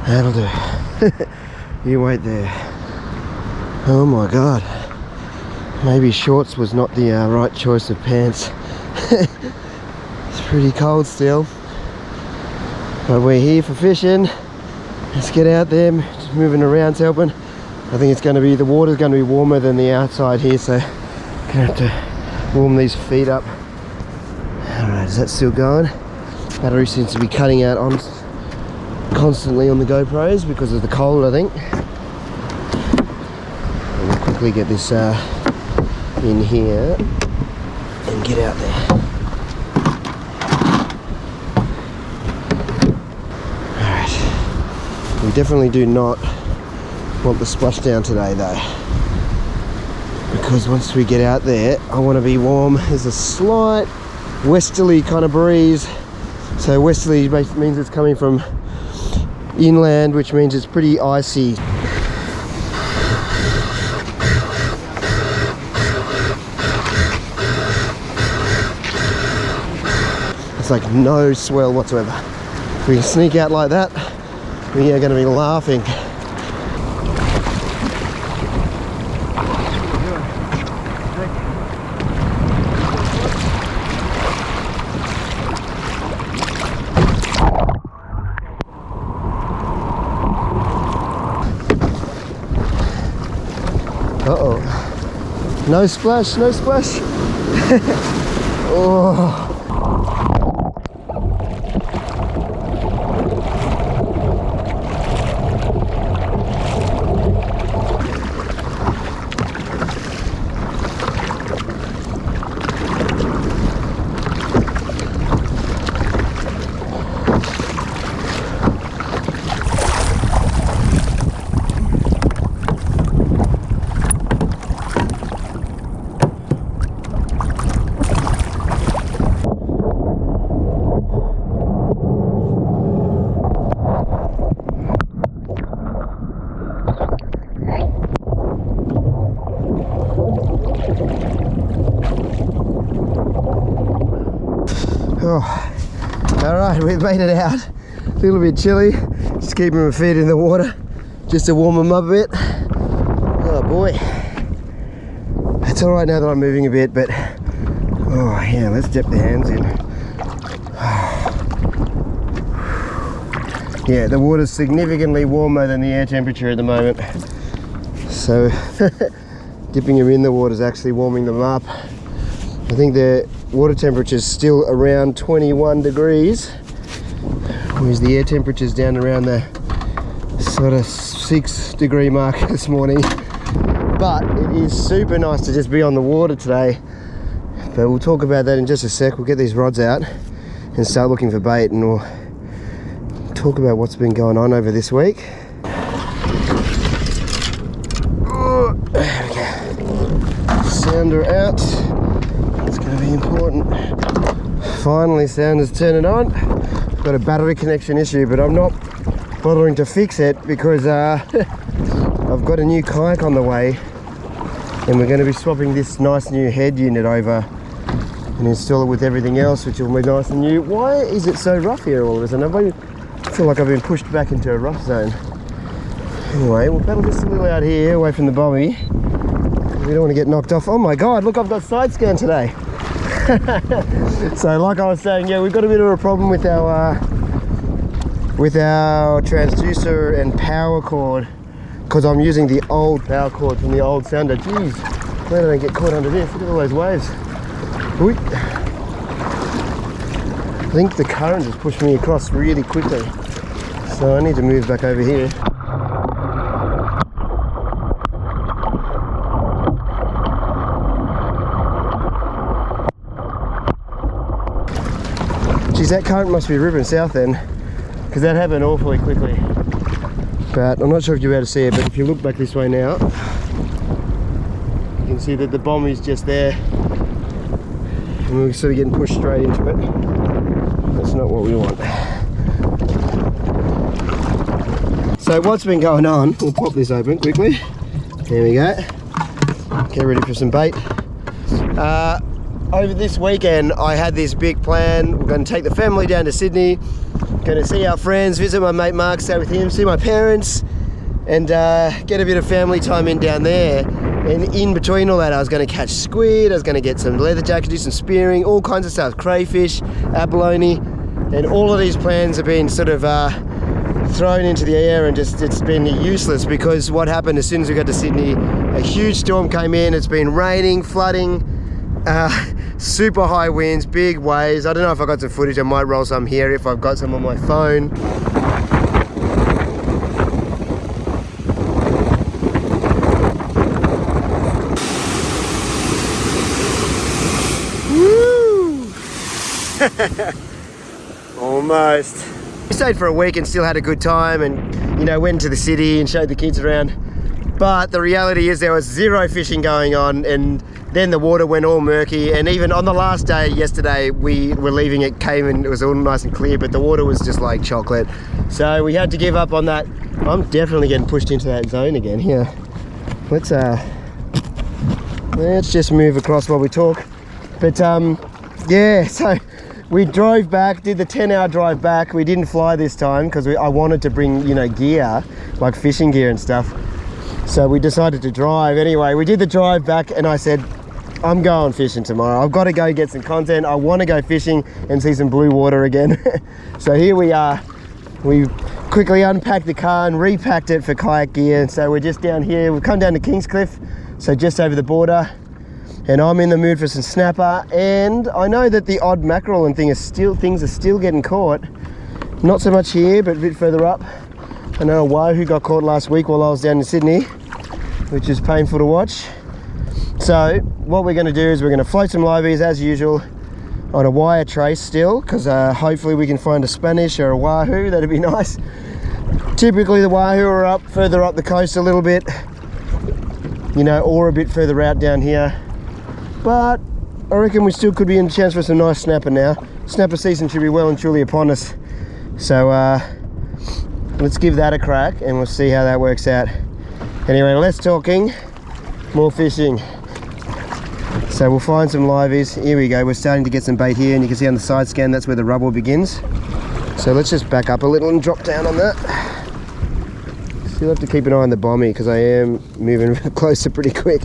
That'll do. You wait there. Oh my god. Maybe shorts was not the right choice of pants. It's pretty cold still. But we're here for fishing. Let's get out there, just moving around, helping. I think it's going to be, the water's going to be warmer than the outside here, so I'm going to have to warm these feet up. Alright, is that still going? Battery seems to be cutting out on constantly on the GoPros because of the cold, I think. And we'll quickly get this in here and get out there. Alright, we definitely do not want the splashdown today though, because once we get out there I want to be warm. There's a slight westerly kind of breeze, so westerly means it's coming from inland, which means it's pretty icy. It's like no swell whatsoever. If we can sneak out like that, we are going to be laughing. Uh-oh. No splash, no splash. Oh. Alright, we've made it out. A little bit chilly. Just keeping my feet in the water just to warm them up a bit. Oh boy. It's alright now that I'm moving a bit, but oh yeah, let's dip the hands in. Yeah, the water's significantly warmer than the air temperature at the moment. So dipping them in the water is actually warming them up. I think the water temperature is still around 21 degrees, whereas the air temperature is down around the sort of 6 degree mark this morning. But it is super nice to just be on the water today. But we'll talk about that in just a sec. We'll get these rods out and start looking for bait, and we'll talk about what's been going on over this week. Oh, there we go. Sounder out. It's going to be important. Finally, sounder's turning on. I've got a battery connection issue, but I'm not bothering to fix it because I've got a new kayak on the way, and we're going to be swapping this nice new head unit over and install it with everything else, which will be nice and new. Why is it so rough here all of a sudden? I feel like I've been pushed back into a rough zone. Anyway, we'll paddle just a little out here away from the bommy. We don't want to get knocked off. Oh my god, look, I've got side scan today. So like I was saying, yeah, we've got a bit of a problem with our transducer and power cord, because I'm using the old power cord from the old sounder. Jeez, glad I don't get caught under this. Look at all those waves. Ooh. I think the current just pushed me across really quickly, so I need to move back over here. Geez, that current must be ripping south then, because that happened awfully quickly. But I'm not sure if you'll be able to see it, but if you look back this way now, you can see that the bommy's just there, and we're sort of getting pushed straight into it. That's not what we want. So what's been going on, we'll pop this open quickly. There we go. Get ready for some bait. over this weekend I had this big plan. We're going to take the family down to Sydney, going to see our friends, visit my mate Mark, stay with him, see my parents, and get a bit of family time in down there. And in between all that, I was going to catch squid, I was going to get some leather jacket, do some spearing, all kinds of stuff, crayfish, abalone, and all of these plans have been sort of thrown into the air, and just it's been useless because what happened as soon as we got to Sydney, a huge storm came in. It's been raining, flooding, super high winds, big waves. I don't know if I got some footage. I might roll some here if I've got some on my phone. Woo! Almost. We stayed for a week and still had a good time, and you know, went to the city and showed the kids around. But the reality is there was zero fishing going on, and then the water went all murky. And even on the last day yesterday, we were leaving, it came and it was all nice and clear, but the water was just like chocolate. So we had to give up on that. I'm definitely getting pushed into that zone again here. Let's just move across while we talk. But yeah, so we drove back, did the 10-hour drive back. We didn't fly this time because I wanted to bring, you know, gear, like fishing gear and stuff. So we decided to drive. Anyway, we did the drive back and I said, I'm going fishing tomorrow. I've got to go get some content. I want to go fishing and see some blue water again. So here we are. We quickly unpacked the car and repacked it for kayak gear. And so we're just down here. We've come down to Kingscliff, so just over the border. And I'm in the mood for some snapper, and I know that the odd mackerel and things are still getting caught. Not so much here, but a bit further up. I know a wahoo got caught last week while I was down in Sydney, which is painful to watch. So what we're going to do is we're going to float some liveys as usual on a wire trace still, because hopefully we can find a Spanish or a wahoo. That'd be nice. Typically the wahoo are up further up the coast a little bit, you know, or a bit further out down here. But I reckon we still could be in a chance for some nice snapper now. Snapper season should be well and truly upon us. So let's give that a crack and we'll see how that works out. Anyway, less talking, more fishing. So we'll find some liveys. Here we go, we're starting to get some bait here, and you can see on the side scan that's where the rubble begins. So let's just back up a little and drop down on that. Still have to keep an eye on the bommy because I am moving closer pretty quick.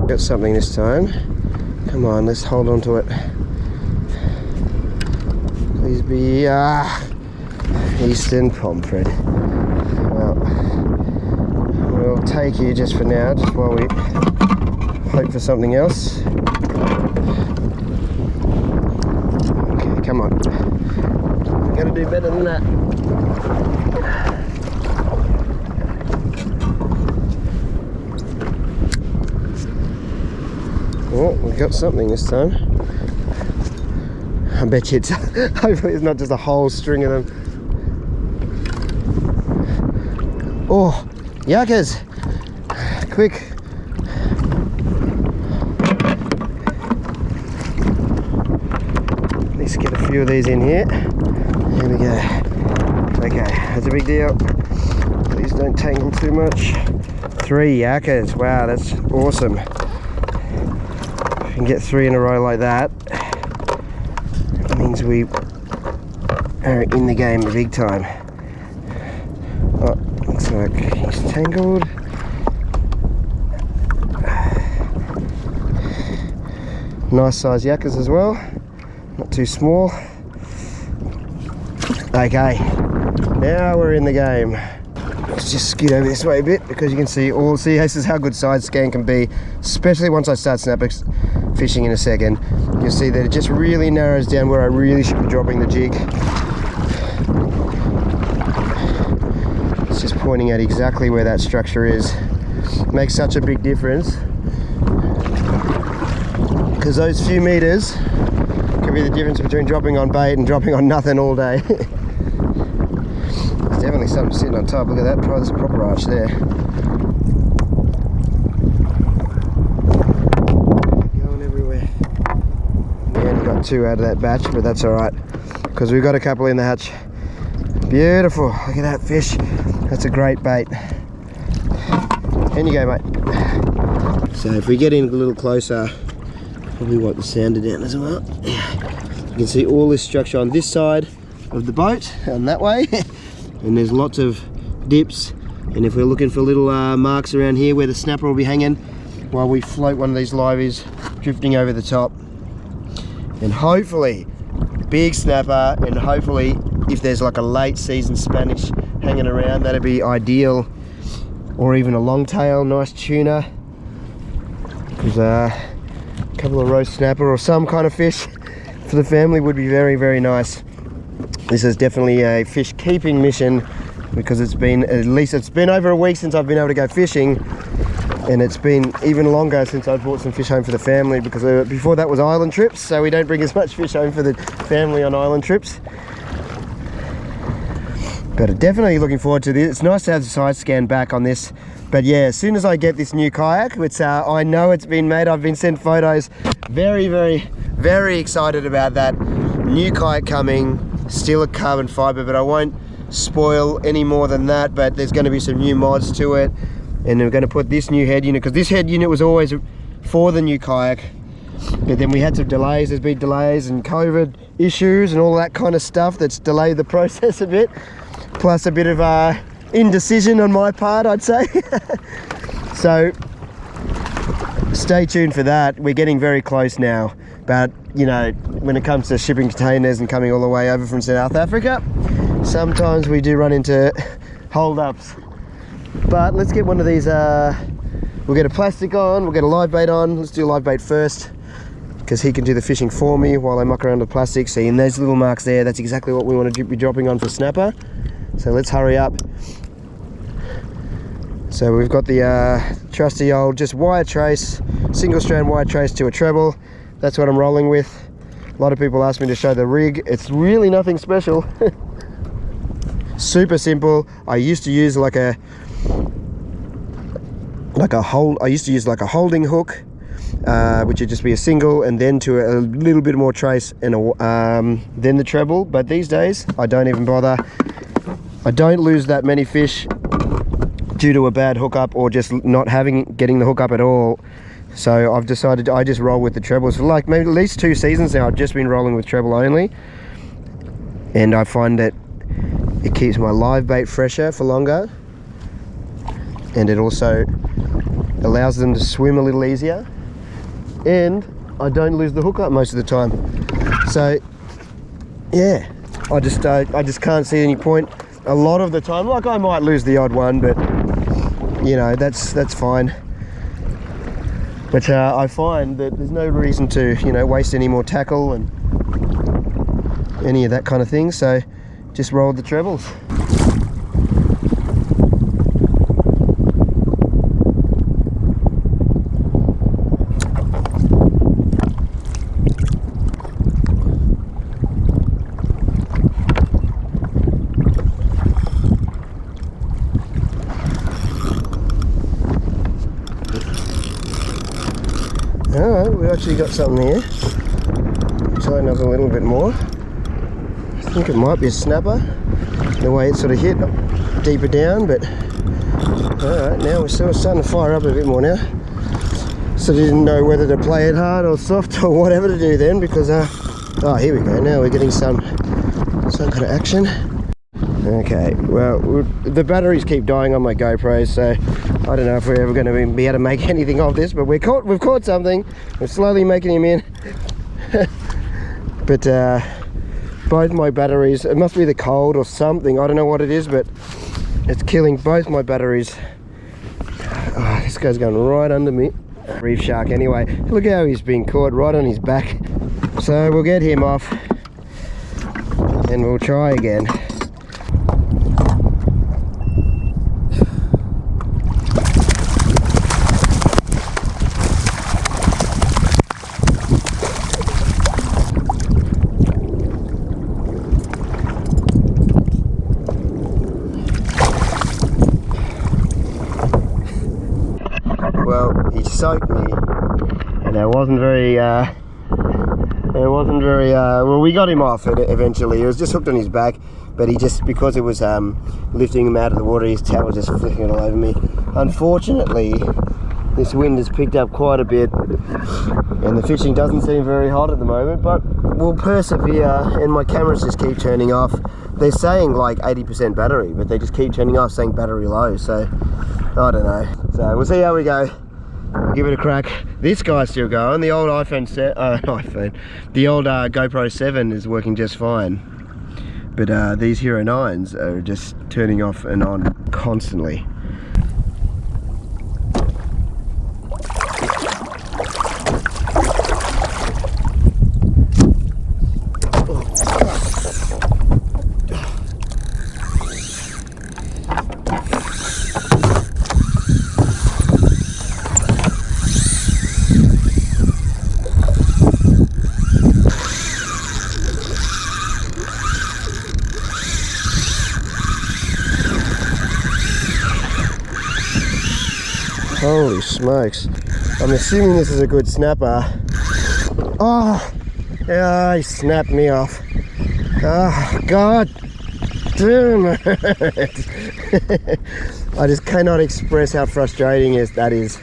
Got something this time. Come on, let's hold on to it. Please be Eastern Pomfret. Well, we'll take you just for now, just while we hope for something else. Okay, come on. We're gonna do better than that. Oh, we got something this time. I bet you it's hopefully it's not just a whole string of them. Oh, yuccas! Quick! Let's get a few of these in here. Here we go. Okay, that's a big deal. Please don't tangle too much. 3 yuccas. Wow, that's awesome. If you can get 3 in a row like that, it means we are in the game big time. Oh, looks like he's tangled. Nice size yuccas as well, not too small. Okay, now we're in the game. Let's just scoot over this way a bit because you can see this is how good side scan can be, especially once I start snapper fishing in a second. You'll see that it just really narrows down where I really should be dropping the jig. It's just pointing out exactly where that structure is. It makes such a big difference because those few meters could be the difference between dropping on bait and dropping on nothing all day. There's definitely something sitting on top. Look at that, there's a proper arch there. Going everywhere. We only got 2 out of that batch, but that's alright because we've got a couple in the hatch. Beautiful, look at that fish. That's a great bait. In you go, mate. So if we get in a little closer, probably wipe the sounder down as well. You can see all this structure on this side of the boat and that way. And there's lots of dips. And if we're looking for little marks around here where the snapper will be hanging, while we float one of these liveys drifting over the top. And hopefully, big snapper, and hopefully if there's like a late season Spanish hanging around, that'd be ideal. Or even a longtail, nice tuna. Because a couple of roast snapper or some kind of fish for the family would be very, very nice. This is definitely a fish keeping mission, because it's been, at least it's been over a week since I've been able to go fishing, and it's been even longer since I brought some fish home for the family, because before that was island trips, so we don't bring as much fish home for the family on island trips. But definitely looking forward to this. It's nice to have the side scan back on this. But yeah, as soon as I get this new kayak, which I know it's been made, I've been sent photos. Very, very, very excited about that. New kayak coming, still a carbon fiber, but I won't spoil any more than that. But there's going to be some new mods to it. And we're going to put this new head unit, because this head unit was always for the new kayak. But then we had some delays. There's been delays and COVID issues and all that kind of stuff that's delayed the process a bit. Plus a bit of indecision on my part, I'd say. So stay tuned for that. We're getting very close now. But you know, when it comes to shipping containers and coming all the way over from South Africa, sometimes we do run into hold-ups. But let's get one of these, we'll get a plastic on, we'll get a live bait on. Let's do live bait first, because he can do the fishing for me while I muck around with plastic. See, and those little marks there, that's exactly what we want to be dropping on for snapper. So let's hurry up. So we've got the trusty old just wire trace, single strand wire trace to a treble. That's what I'm rolling with. A lot of people ask me to show the rig. It's really nothing special. Super simple. I used to use like a holding hook, which would just be a single, and then to a little bit more trace and then the treble. But these days I don't even bother. I don't lose that many fish due to a bad hookup or just not getting the hookup at all. So I've decided I just roll with the trebles for like maybe at least 2 seasons now. I've just been rolling with treble only, and I find that it keeps my live bait fresher for longer, and it also allows them to swim a little easier, and I don't lose the hookup most of the time. So yeah, I just can't see any point a lot of the time. Like, I might lose the odd one, but you know, that's fine. But I find that there's no reason to, you know, waste any more tackle and any of that kind of thing. So just roll the trebles. Alright, we actually got something here. Tighten up a little bit more. I think it might be a snapper, the way it sort of hit deeper down, but alright, now we're still starting to fire up a bit more now. So I didn't know whether to play it hard or soft or whatever to do then, because oh, here we go, now we're getting some kind of action. Okay, well, the batteries keep dying on my GoPros, so I don't know if we're ever going to be able to make anything of this, but we've caught something. We're slowly making him in. But both my batteries, it must be the cold or something, I don't know what it is, but it's killing both my batteries. Oh, this guy's going right under me. Reef shark anyway. Look how he's been caught, right on his back. So we'll get him off and we'll try again. Well, he soaked me, and it wasn't very, well, we got him off eventually. He was just hooked on his back, but he just, because it was lifting him out of the water, his tail was just flicking it all over me. Unfortunately, this wind has picked up quite a bit and the fishing doesn't seem very hot at the moment, but we'll persevere, and my cameras just keep turning off. They're saying like 80% battery, but they just keep turning off saying battery low, so I don't know. So we'll see how we go. We'll give it a crack. This guy's still going. The old the old GoPro 7 is working just fine, but these Hero 9s are just turning off and on constantly. Holy smokes. I'm assuming this is a good snapper. Oh, yeah, he snapped me off. Oh, God damn it. I just cannot express how frustrating that is.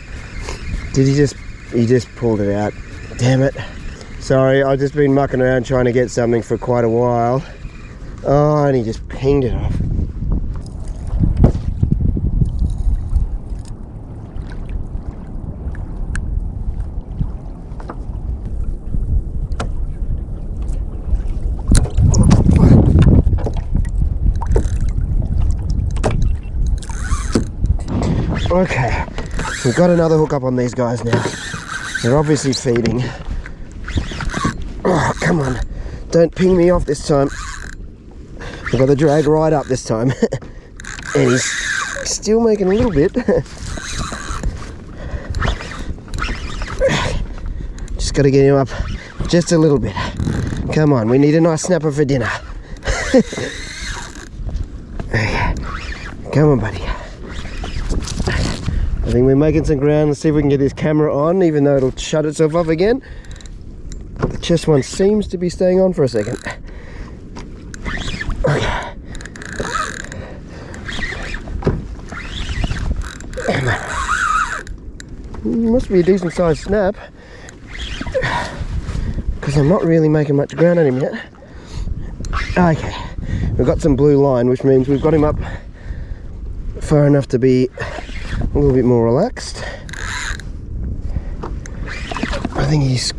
He just pulled it out. Damn it. Sorry, I've just been mucking around trying to get something for quite a while. Oh, and he just pinged it off. Okay, we've got another hook up on these guys now. They're obviously feeding. Oh, come on. Don't ping me off this time. I've got the drag right up this time. And he's still making a little bit. Just got to get him up just a little bit. Come on, we need a nice snapper for dinner. Okay. Come on, buddy. I think we're making some ground. Let's see if we can get this camera on, even though it'll shut itself off again. The chest one seems to be staying on for a second. Okay. Must be a decent sized snap, because I'm not really making much ground on him yet. Okay, we've got some blue line, which means we've got him up far enough to be a little bit more relaxed. I think he's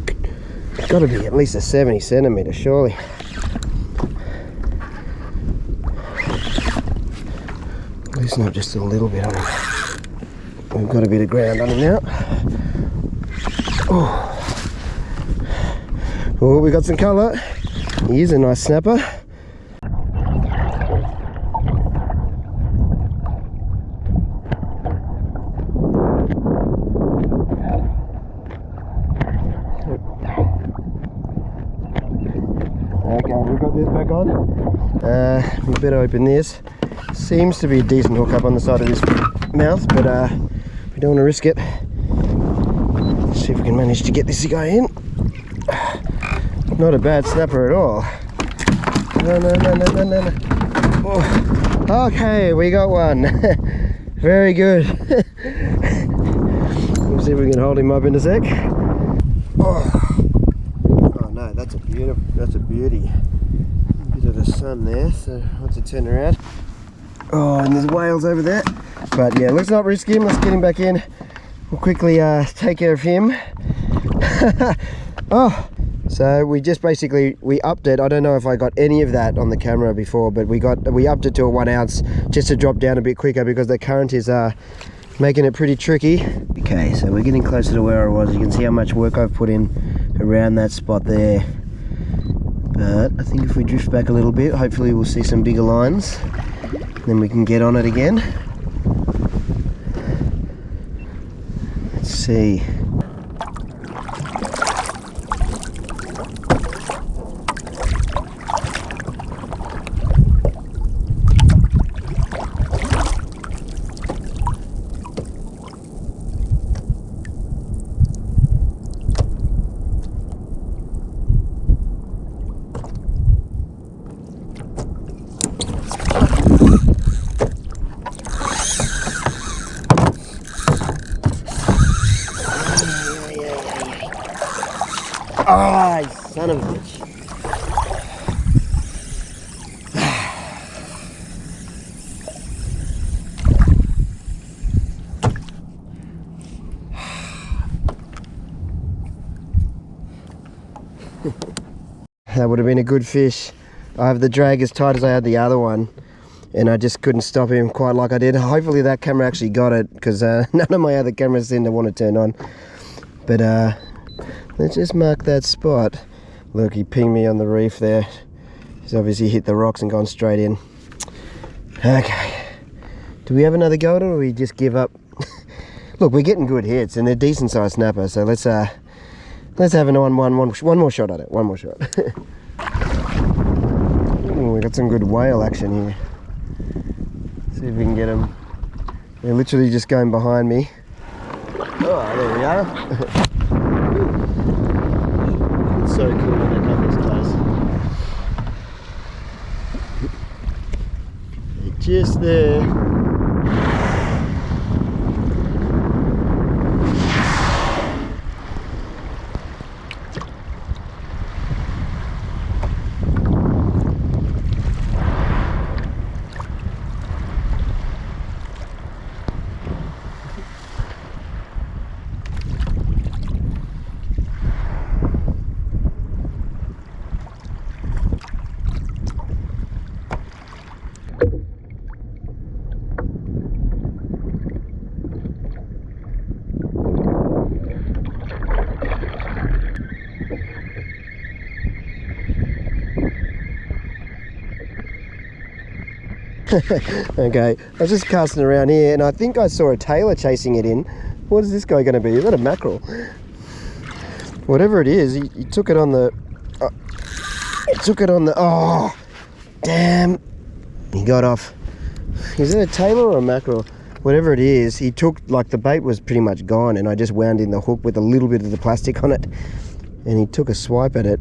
got to be at least a 70 centimetre, surely. Loosen up just a little bit on him. We've got a bit of ground on him now. Oh, we got some colour. He is a nice snapper. Okay, we've got this back on. We better open this. Seems to be a decent hook up on the side of his mouth, but we don't want to risk it. Let's see if we can manage to get this guy in. Not a bad snapper at all. No. Oh. Okay, we got one. Very good. We'll see if we can hold him up in a sec. Oh no, that's a beauty. A bit of the sun there, so once it turn around. Oh, and there's whales over there. But yeah, let's not risk him. Let's get him back in. We'll quickly take care of him. Oh, so we just basically, we upped it. I don't know if I got any of that on the camera before, but we upped it to a 1 ounce just to drop down a bit quicker because the current is making it pretty tricky. Okay, so we're getting closer to where I was. You can see how much work I've put in around that spot there. But I think if we drift back a little bit, hopefully we'll see some bigger lines. Then we can get on it again. Let's see. Ah, oh, son of a bitch. That would have been a good fish. I have the drag as tight as I had the other one, and I just couldn't stop him quite like I did. Hopefully that camera actually got it, because none of my other cameras seem to want to turn on. But let's just mark that spot. Look, he pinged me on the reef there. He's obviously hit the rocks and gone straight in. Okay, do we have another go at it, or we just give up? Look, we're getting good hits and they're decent sized snapper, so let's have one more shot at it. One more shot. Ooh, we got some good whale action here. See if we can get them. They're literally just going behind me. Oh, there we are. It's so cool when they come this close. They're just there. Okay, I was just casting around here and I think I saw a tailor chasing it in. What is this guy going to be? Is that a mackerel? Whatever it is, he took it on the... oh, damn. He got off. Is it a tailor or a mackerel? Whatever it is, he took, like the bait was pretty much gone and I just wound in the hook with a little bit of the plastic on it. And he took a swipe at it.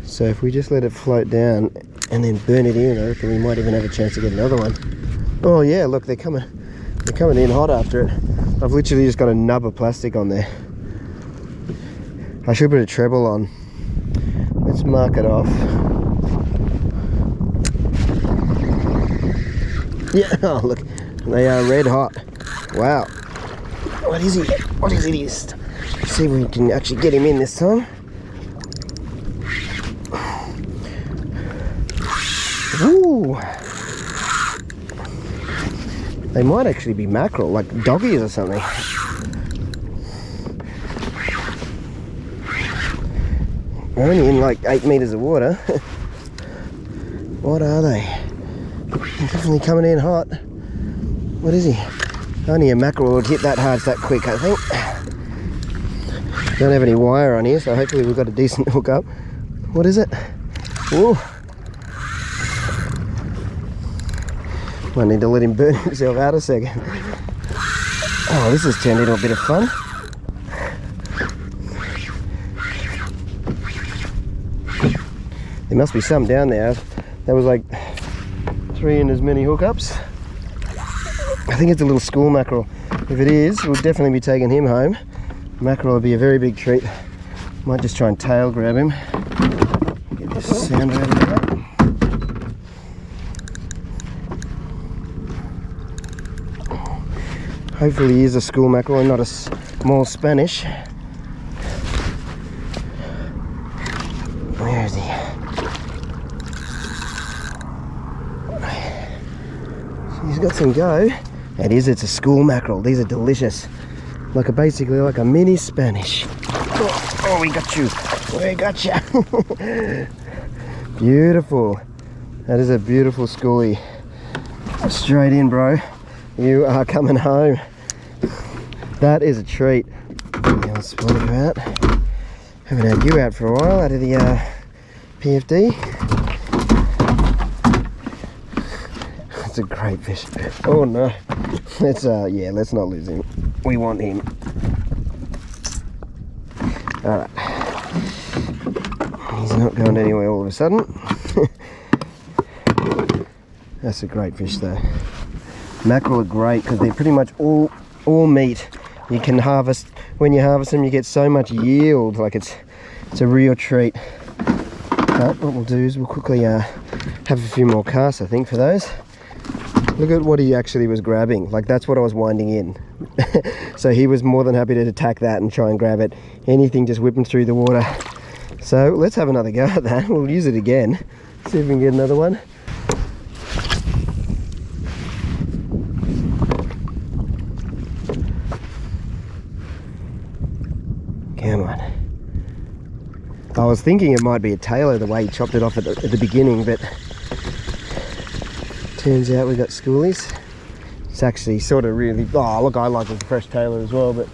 So if we just let it float down and then burn it in, I reckon we might even have a chance to get another one. Oh yeah, look, they're coming in hot after it. I've literally just got a nub of plastic on there. I should put a treble on. Let's mark it off. Yeah, oh look, they are red hot. Wow. What is he? What is it? Let's see if we can actually get him in this time. Ooh. They might actually be mackerel, like doggies or something. They're only in like 8 meters of water. What are they? They're definitely coming in hot. What is he? Only a mackerel would hit that hard that quick, I think. Don't have any wire on here, so hopefully we've got a decent hook up. What is it? Ooh. Might need to let him burn himself out a second. Oh, this has turned into a bit of fun. There must be some down there. That was like 3 in as many hookups. I think it's a little school mackerel. If it is, we'll definitely be taking him home. Mackerel will be a very big treat. Might just try and tail grab him. Get this sound out of that. Hopefully he is a school mackerel and not a small Spanish. Where is he? He's got some go. It's a school mackerel. These are delicious. Basically like a mini Spanish. Oh, we got you. We got you. Beautiful. That is a beautiful schoolie. Straight in, bro. You are coming home. That is a treat. I'll spot you out. Haven't had you out for a while out of the PFD. That's a great fish. Oh no. Let's let's not lose him. We want him. Alright. He's not going anywhere all of a sudden. That's a great fish though. Mackerel are great because they're pretty much all meat. You can harvest, when you harvest them you get so much yield, like it's It's a real treat. But what we'll do is we'll quickly have a few more casts, I think, for those. Look at what he actually was grabbing. Like, that's what I was winding in. So he was more than happy to attack that and try and grab it. Anything just whipping through the water. So let's have another go at that. We'll use it again. See if we can get another one. Come on. I was thinking it might be a tailor the way he chopped it off at the beginning, but turns out we got schoolies. It's actually sort of really, oh look, I like a fresh tailor as well, but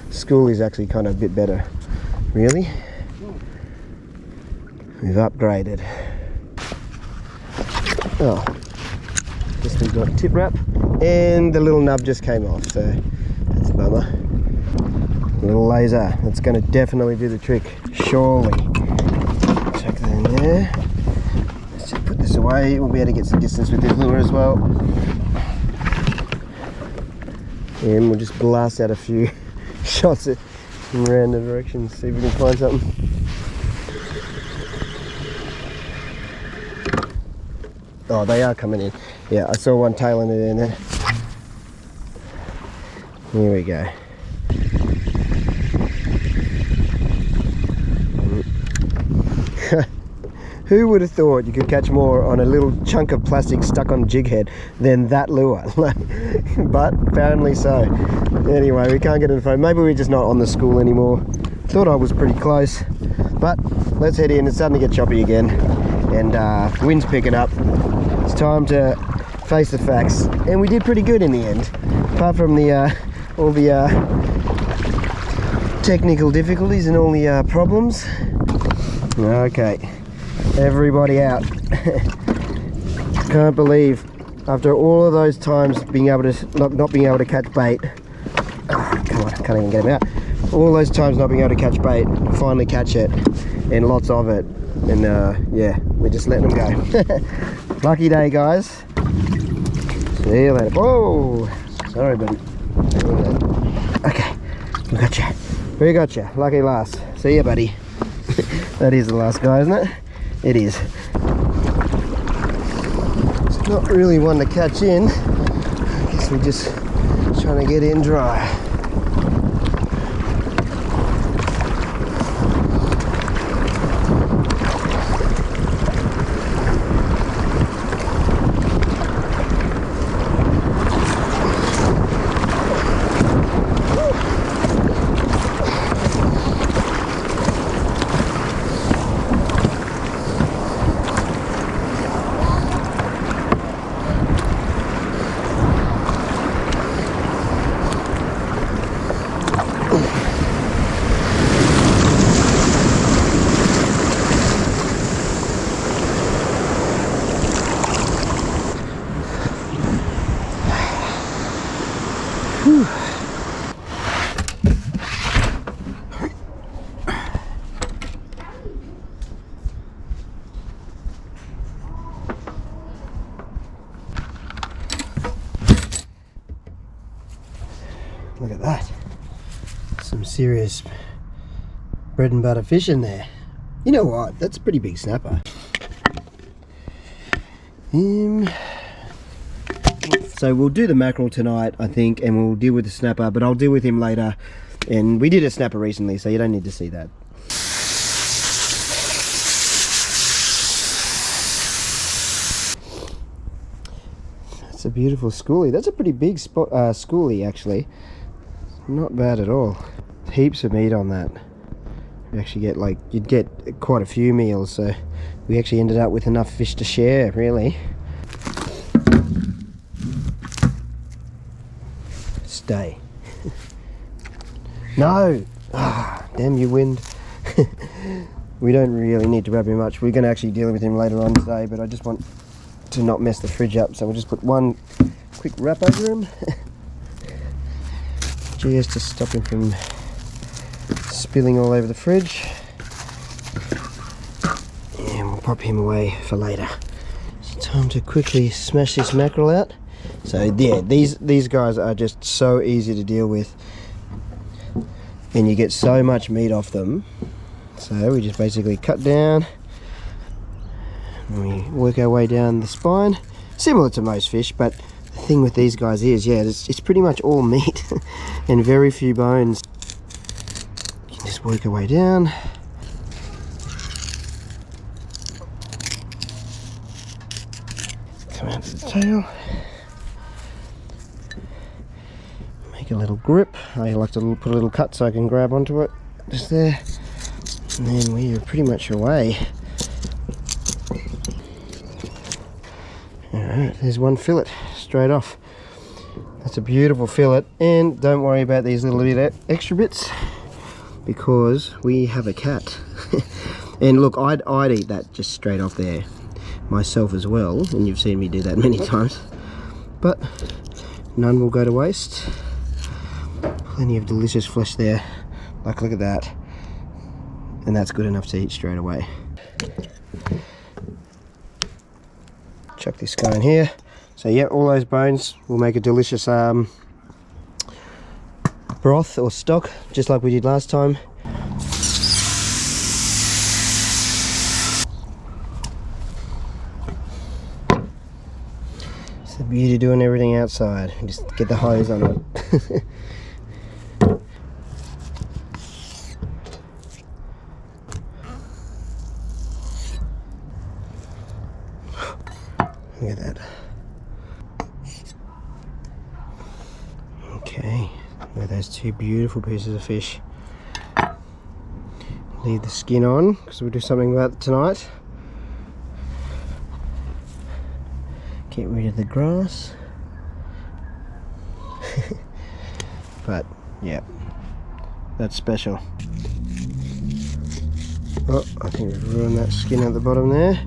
schoolie's actually kind of a bit better. Really? We've upgraded. Oh, just we've got tip wrap, and the little nub just came off, so that's a bummer. Little laser, that's going to definitely do the trick, surely. Chuck that in there. Let's just put this away. We'll be able to get some distance with this lure as well. And we'll just blast out a few shots in random directions, see if we can find something. Oh, they are coming in. Yeah, I saw one tailing it in there. Here we go. Who would have thought you could catch more on a little chunk of plastic stuck on a jig head than that lure? But apparently so. Anyway, we can't get in the phone. Maybe we're just not on the school anymore. Thought I was pretty close. But let's head in. It's starting to get choppy again. And wind's picking up. It's time to face the facts. And we did pretty good in the end. Apart from the all the technical difficulties and all the problems. Okay. Everybody out. Can't believe after all of those times being able to not being able to catch bait. Oh, come on, I can't even get him out. All those times not being able to catch bait, finally catch it, and lots of it. And yeah, we're just letting them go. Lucky day, guys. See you later. Whoa, sorry, buddy. Okay, we got you. We got you. Lucky last. See ya, buddy. That is the last guy, isn't it? It is. It's not really one to catch in. I guess we're just trying to get in dry. Look at that. Some serious bread and butter fish in there. You know what? That's a pretty big snapper. So we'll do the mackerel tonight, I think, and we'll deal with the snapper, but I'll deal with him later. And we did a snapper recently, so you don't need to see that. That's a beautiful schoolie. That's a pretty big schoolie, actually. Not bad at all. Heaps of meat on that. You actually get like, you'd get quite a few meals, so we actually ended up with enough fish to share, really. Stay. No! Ah, damn you, wind. We don't really need to wrap him much. We're going to actually deal with him later on today, but I just want to not mess the fridge up, so we'll just put one quick wrap over him. Just to stop him from spilling all over the fridge. And we'll pop him away for later. It's time to quickly smash this mackerel out. So yeah, these guys are just so easy to deal with. And you get so much meat off them. So we just basically cut down and we work our way down the spine, similar to most fish, but the thing with these guys is, yeah, it's pretty much all meat and very few bones. You can just work our way down. Come out to the tail. Make a little grip. I like to put a little cut so I can grab onto it, just there. And then we are pretty much away. Alright, there's one fillet straight off. That's a beautiful fillet, and don't worry about these little bit extra bits because we have a cat. And look, I'd eat that just straight off there myself as well, and you've seen me do that many times, but none will go to waste. Plenty of delicious flesh there. Like, look at that. And that's good enough to eat straight away. Chuck this guy in here. So yeah, all those bones will make a delicious broth or stock, just like we did last time. It's the beauty of doing everything outside. Just get the hose on it. Look at that. Okay, look at those two beautiful pieces of fish. Leave the skin on because we'll do something about it tonight. Get rid of the grass. But yeah, that's special. Oh, I think we've ruined that skin at the bottom there.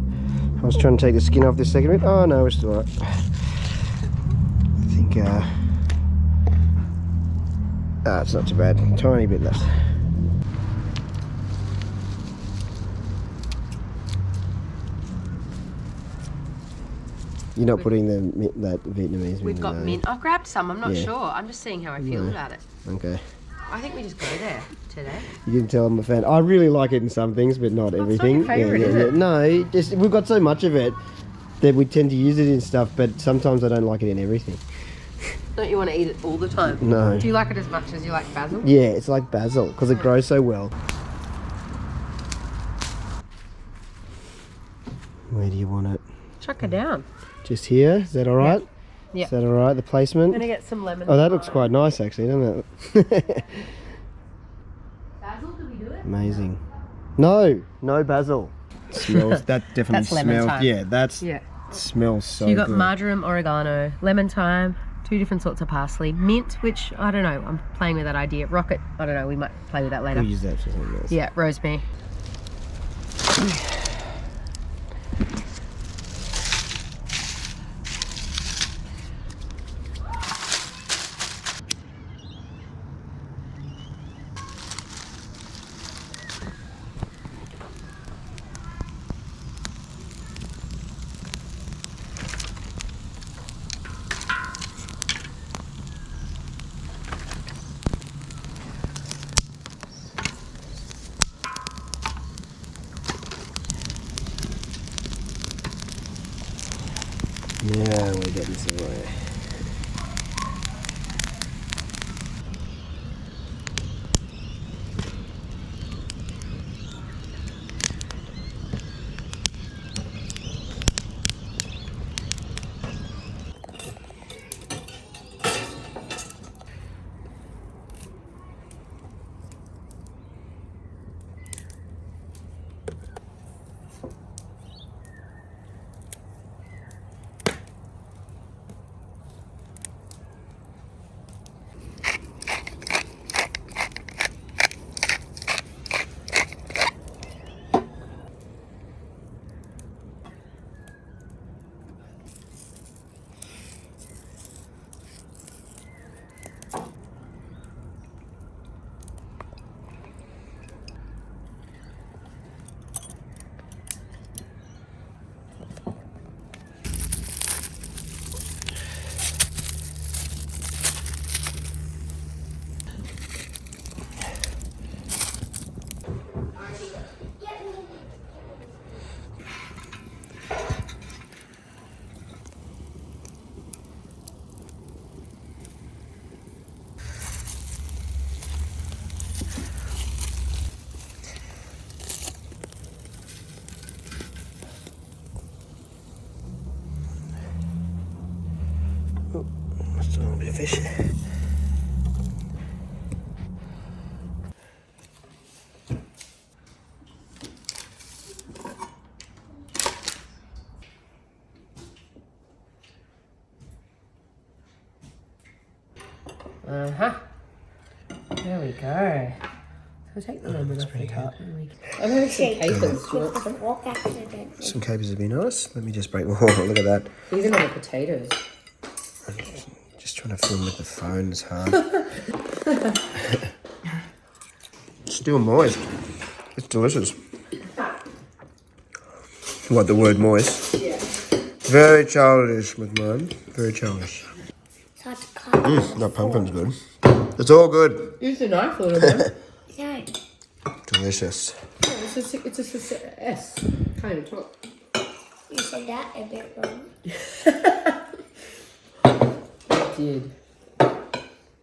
I was trying to take the skin off this second bit. Oh no, we're still alright. I think it's not too bad. Tiny bit left. You're not putting that Vietnamese. We've got mint. I grabbed some. I'm not Yeah. sure. I'm just seeing how I feel about it. Okay. I think we just go there today. You can tell I'm a fan. I really like it in some things, but not everything. It's not your favourite, is it? No, just we've got so much of it that we tend to use it in stuff, but sometimes I don't like it in everything. Don't you want to eat it all the time? No. Do you like it as much as you like basil? Yeah, it's like basil because it grows so well. Where do you want it? Chuck her down. Just here? Is that all right? Yeah. Is that all right? The placement? I'm going to get some lemon. Oh, that looks quite nice actually, doesn't it? Basil, do we do it? Amazing. No basil. Smells. That definitely That's lemon smells. thyme. Yeah, that's Yeah. smells so So you got good. marjoram, oregano, lemon thyme, 2 different sorts of parsley, mint, which I don't know. I'm playing with that idea. Rocket, I don't know. We might play with that later. We'll use that for something else. Yeah, rosemary. Yeah, we're getting somewhere. Just a little bit of fish. There we go. So take the lemon off the top. I'm having some capers. Do you want some? Walk accident. Some capers would be nice. Let me just break. Oh, look at that. These are my potatoes. Just trying to film with the phone is hard. Still moist. It's delicious. What, the word moist? Yeah. Very childish with mine. Very childish. Such colors. That pumpkin's good. It's all good. Use the knife a little bit. No. Delicious. It's a S. Can't even talk. You said that a bit wrong. I did.